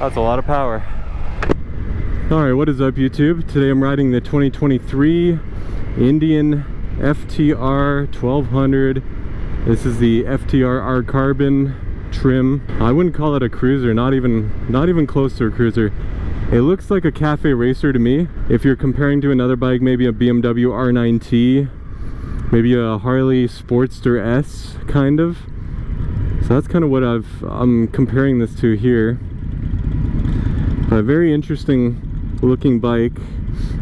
That's a lot of power. Alright, what is up YouTube? Today I'm riding the 2023 Indian FTR 1200. This is the FTR R Carbon trim. I wouldn't call it a cruiser, not even close to a cruiser. It looks like a cafe racer to me. If you're comparing to another bike, maybe a BMW R Nine T, maybe a Harley Sportster S, kind of. So that's kind of what I'm comparing this to here. A very interesting looking bike.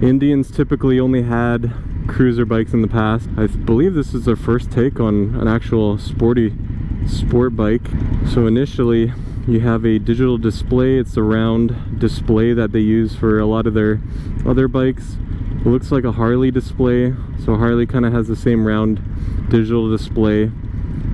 Indians typically only had cruiser bikes in the past. I believe this is their first take on an actual sport bike. So initially you have a digital display. It's a round display that they use for a lot of their other bikes. It looks like a Harley display, so Harley kind of has the same round digital display,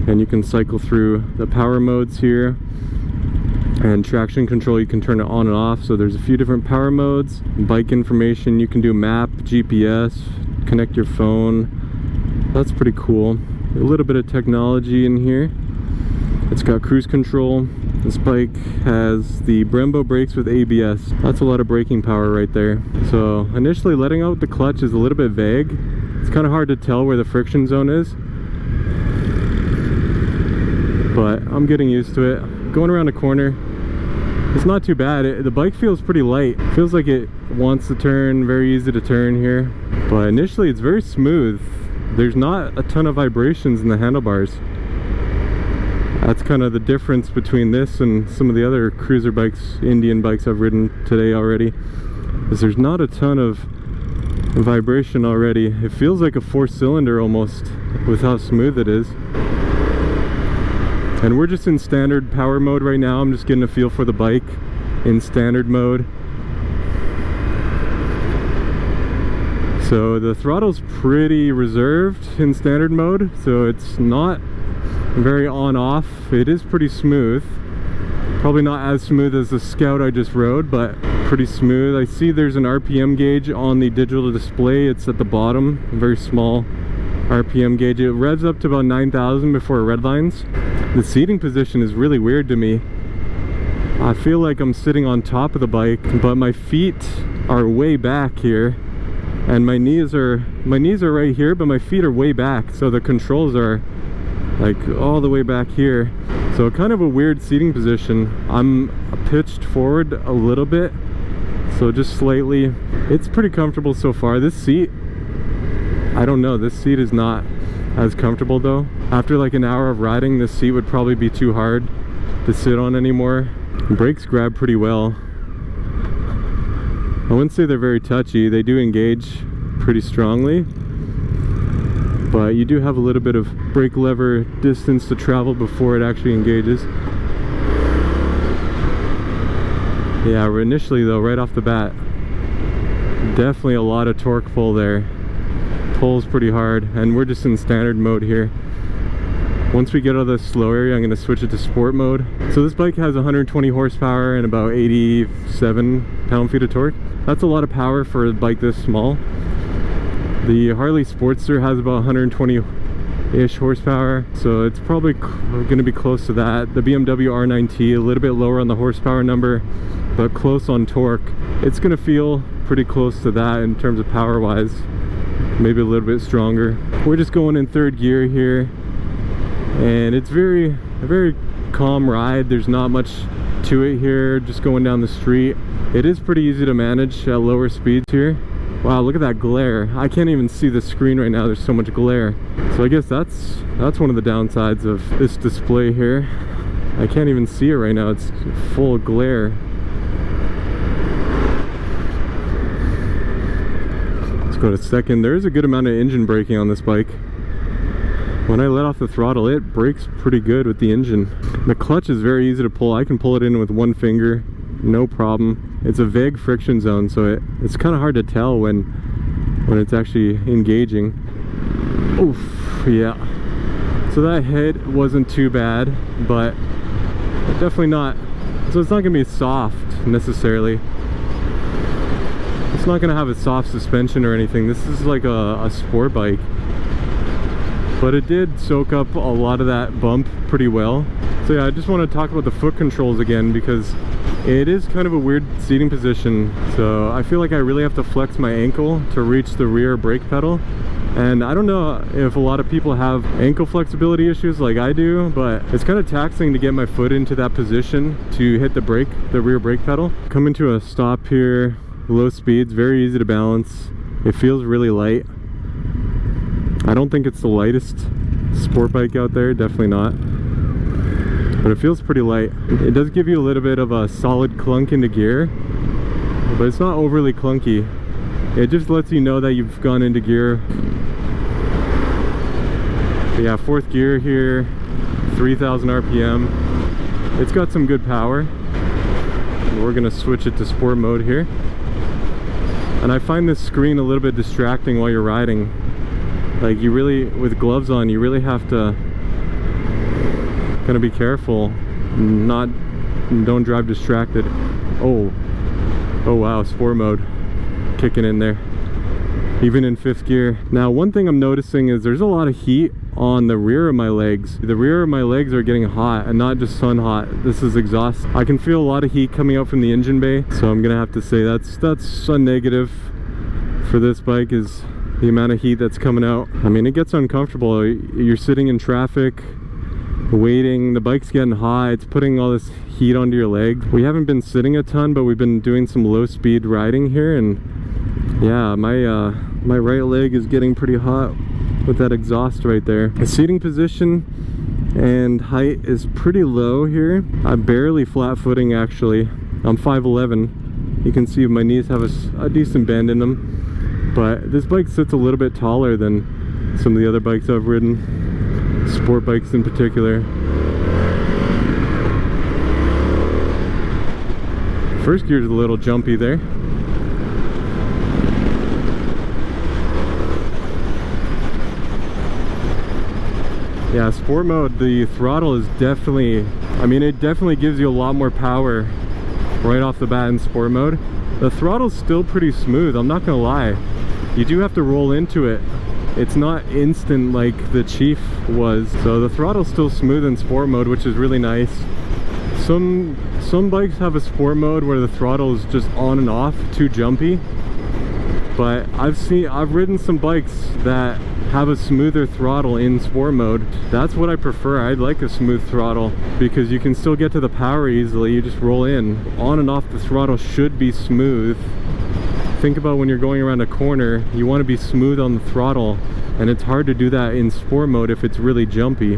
and you can cycle through the power modes here. And traction control, you can turn it on and off, so there's a few different power modes. Bike information, you can do map, GPS, connect your phone. That's pretty cool. A little bit of technology in here. It's got cruise control. This bike has the Brembo brakes with ABS. That's a lot of braking power right there. So initially letting out the clutch is a little bit vague. It's kind of hard to tell where the friction zone is, but I'm getting used to it. Going around a corner, it's not too bad. The bike feels pretty light. Feels like it wants to turn, very easy to turn here. But initially it's very smooth. There's not a ton of vibrations in the handlebars. That's kind of the difference between this and some of the other cruiser bikes, Indian bikes I've ridden today already, is there's not a ton of vibration already. It feels like a 4-cylinder almost with how smooth it is. And we're just in standard power mode right now. I'm just getting a feel for the bike in standard mode. So the throttle's pretty reserved in standard mode, so it's not very on-off. It is pretty smooth. Probably not as smooth as the Scout I just rode, but pretty smooth. I see there's an RPM gauge on the digital display. It's at the bottom, a very small RPM gauge. It revs up to about 9,000 before it redlines. The seating position is really weird to me. I feel like I'm sitting on top of the bike, but my feet are way back here, and my knees are right here, but my feet are way back, so the controls are like all the way back here. So kind of a weird seating position. I'm pitched forward a little bit, so just slightly. It's pretty comfortable so far. This seat, I don't know, this seat is not as comfortable though. After like an hour of riding, this seat would probably be too hard to sit on anymore. Brakes grab pretty well. I wouldn't say they're very touchy. They do engage pretty strongly, but you do have a little bit of brake lever distance to travel before it actually engages. Yeah, initially though, right off the bat, definitely a lot of torque pull there. Pulls pretty hard, and we're just in standard mode here. Once we get out of the slow area, I'm going to switch it to sport mode. So this bike has 120 horsepower and about 87 pound-feet of torque. That's a lot of power for a bike this small. The Harley Sportster has about 120-ish horsepower, so it's probably going to be close to that. The BMW R Nine T, a little bit lower on the horsepower number, but close on torque. It's going to feel pretty close to that in terms of power-wise. Maybe a little bit stronger. We're just going in third gear here, and it's a very calm ride. There's not much to it here, just going down the street. It is pretty easy to manage at lower speeds here. Wow, look at that glare. I can't even see the screen right now, there's so much glare. So I guess that's one of the downsides of this display here. I can't even see it right now, it's full of glare. Let's go to second. There is a good amount of engine braking on this bike. When I let off the throttle, it brakes pretty good with the engine. The clutch is very easy to pull. I can pull it in with one finger, no problem. It's a vague friction zone, so it's kind of hard to tell when it's actually engaging. Oof, yeah. So that hit wasn't too bad, but definitely not. So it's not gonna be soft necessarily. It's not gonna have a soft suspension or anything. This is like a sport bike. But it did soak up a lot of that bump pretty well. So yeah, I just want to talk about the foot controls again, because It is kind of a weird seating position, so I feel like I really have to flex my ankle to reach the rear brake pedal. And I don't know if a lot of people have ankle flexibility issues like I do, but it's kind of taxing to get my foot into that position to hit the brake, the rear brake pedal. Coming to a stop here, low speeds, very easy to balance. It feels really light. I don't think it's the lightest sport bike out there, definitely not. But it feels pretty light. It does give you a little bit of a solid clunk into gear, but it's not overly clunky. It just lets you know that you've gone into gear. But yeah, 4th gear here, 3,000 RPM. It's got some good power. We're gonna switch it to sport mode here. And I find this screen a little bit distracting while you're riding. Like, you really, with gloves on, you really have to kind of be careful, don't drive distracted. Oh wow, sport mode kicking in there, even in 5th gear. Now, one thing I'm noticing is there's a lot of heat on the rear of my legs. The rear of my legs are getting hot, and not just sun hot. This is exhaust. I can feel a lot of heat coming out from the engine bay, so I'm gonna have to say that's a negative for this bike, is the amount of heat that's coming out. I mean, it gets uncomfortable. You're sitting in traffic, waiting, the bike's getting hot, it's putting all this heat onto your leg. We haven't been sitting a ton, but we've been doing some low speed riding here, and yeah, my right leg is getting pretty hot with that exhaust right there. The seating position and height is pretty low here. I'm barely flat footing actually. I'm 5'11". You can see my knees have a decent bend in them, but this bike sits a little bit taller than some of the other bikes I've ridden, sport bikes in particular. First gear's a little jumpy there. Yeah, sport mode, the throttle is definitely, I mean, it definitely gives you a lot more power right off the bat in sport mode. The throttle's still pretty smooth, I'm not gonna lie. You do have to roll into it. It's not instant like the Chief was. So the throttle's still smooth in sport mode, which is really nice. Some bikes have a sport mode where the throttle is just on and off, too jumpy. But I've ridden some bikes that have a smoother throttle in sport mode. That's what I prefer. I'd like a smooth throttle because you can still get to the power easily. You just roll in. On and off the throttle should be smooth. Think about when you're going around a corner, you want to be smooth on the throttle, and it's hard to do that in sport mode if it's really jumpy.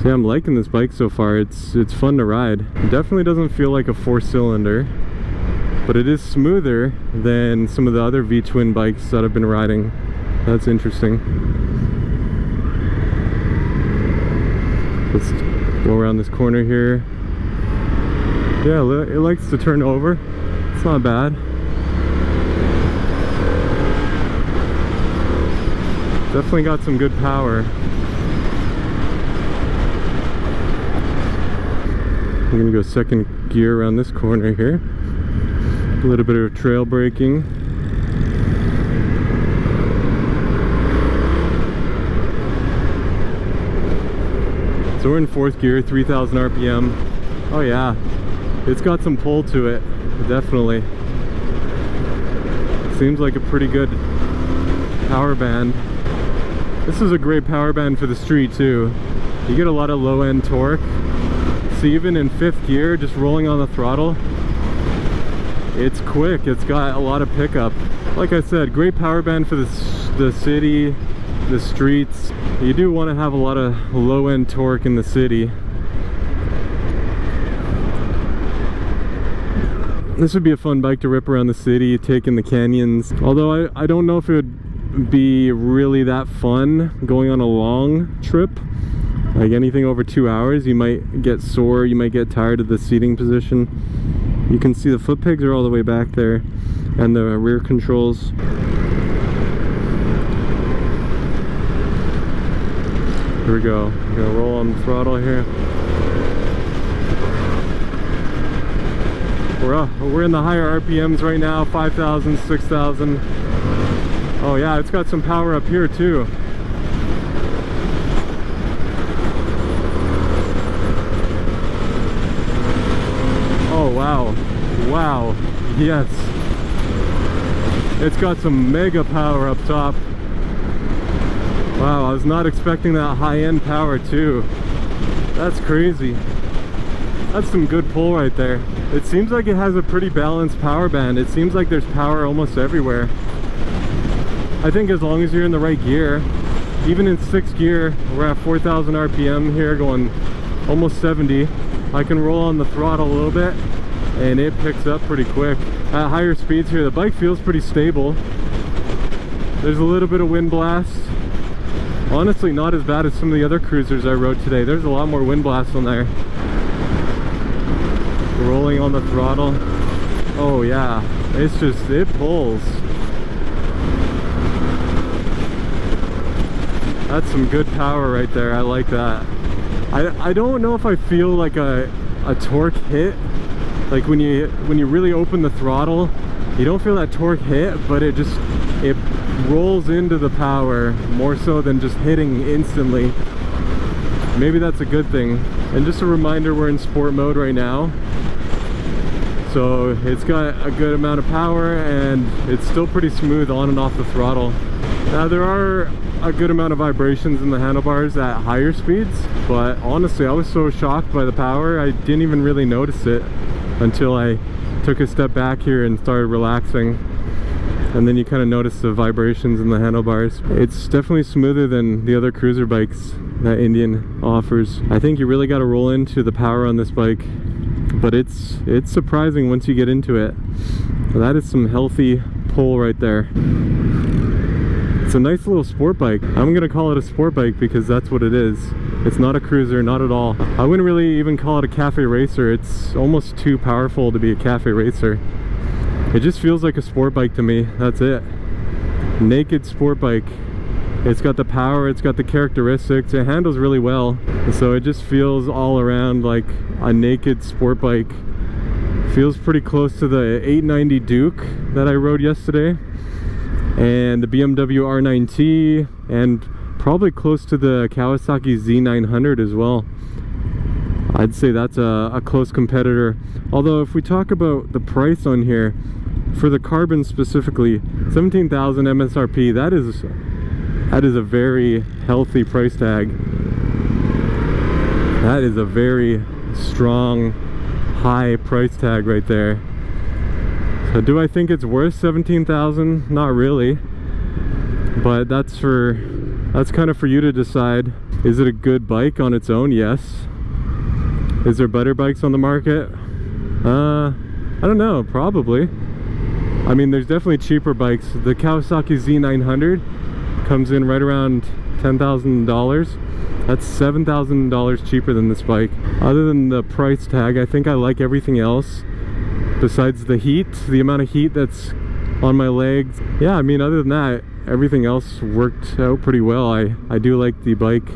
So yeah, I'm liking this bike so far. It's fun to ride. It definitely doesn't feel like a 4-cylinder, but it is smoother than some of the other V-twin bikes that I've been riding. That's interesting. Let's go around this corner here. Yeah, it likes to turn over. It's not bad. Definitely got some good power. I'm gonna go 2nd gear around this corner here. A little bit of trail braking. So we're in 4th gear, 3,000 RPM. Oh yeah, it's got some pull to it, definitely. Seems like a pretty good power band. This is a great power band for the street too. You get a lot of low end torque. So even in 5th gear, just rolling on the throttle, it's quick. It's got a lot of pickup. Like I said, great power band for the city, the streets. You do want to have a lot of low end torque in the city. This would be a fun bike to rip around the city, take in the canyons. Although I don't know if it would be really that fun going on a long trip. Like anything over 2 hours, you might get sore, you might get tired of the seating position. You can see the foot pegs are all the way back there, and the rear controls. Here we go. I'm gonna roll on the throttle here. We're in the higher RPMs right now, 5,000, 6,000. Oh yeah, it's got some power up here too. wow, wow, yes. It's got some mega power up top. Wow, I was not expecting that high-end power too. That's crazy. That's some good pull right there. It seems like it has a pretty balanced power band. It seems like there's power almost everywhere. I think as long as you're in the right gear, even in 6th gear, we're at 4,000 RPM here, going almost 70. I can roll on the throttle a little bit and it picks up pretty quick. At higher speeds here, the bike feels pretty stable. There's a little bit of wind blast. Honestly, not as bad as some of the other cruisers I rode today. There's a lot more wind blast on there. Rolling on the throttle. Oh yeah, it's just, it pulls. That's some good power right there. I like that. I don't know if I feel like a torque hit. Like when you really open the throttle, you don't feel that torque hit, but it rolls into the power more so than just hitting instantly. Maybe that's a good thing. And just a reminder, we're in sport mode right now, so it's got a good amount of power and it's still pretty smooth on and off the throttle. Now there are a good amount of vibrations in the handlebars at higher speeds, but honestly I was so shocked by the power I didn't even really notice it until I took a step back here and started relaxing, and then you kind of notice the vibrations in the handlebars. It's definitely smoother than the other cruiser bikes that Indian offers. I think you really got to roll into the power on this bike, but it's surprising once you get into it. That is some healthy pull right there. It's a nice little sport bike. I'm gonna call it a sport bike because that's what it is. It's not a cruiser, not at all. I wouldn't really even call it a cafe racer. It's almost too powerful to be a cafe racer. It just feels like a sport bike to me. That's it. Naked sport bike. It's got the power, it's got the characteristics, it handles really well. So it just feels all around like a naked sport bike. Feels pretty close to the 890 Duke that I rode yesterday, and the BMW R Nine T, and probably close to the Kawasaki Z900 as well. I'd say that's a close competitor. Although if we talk about the price on here, for the carbon specifically, 17,000 MSRP, that is a very healthy price tag. That is a very strong, high price tag right there. So do I think it's worth 17,000? Not really, but that's kind of for you to decide. Is it a good bike on its own? Yes. Is there better bikes on the market? I don't know, probably. I mean, there's definitely cheaper bikes. The Kawasaki Z900 comes in right around $10,000. That's $7,000 cheaper than this bike. Other than the price tag, I think I like everything else besides the heat, the amount of heat that's on my legs. Yeah, I mean, other than that, everything else worked out pretty well. I do like the bike.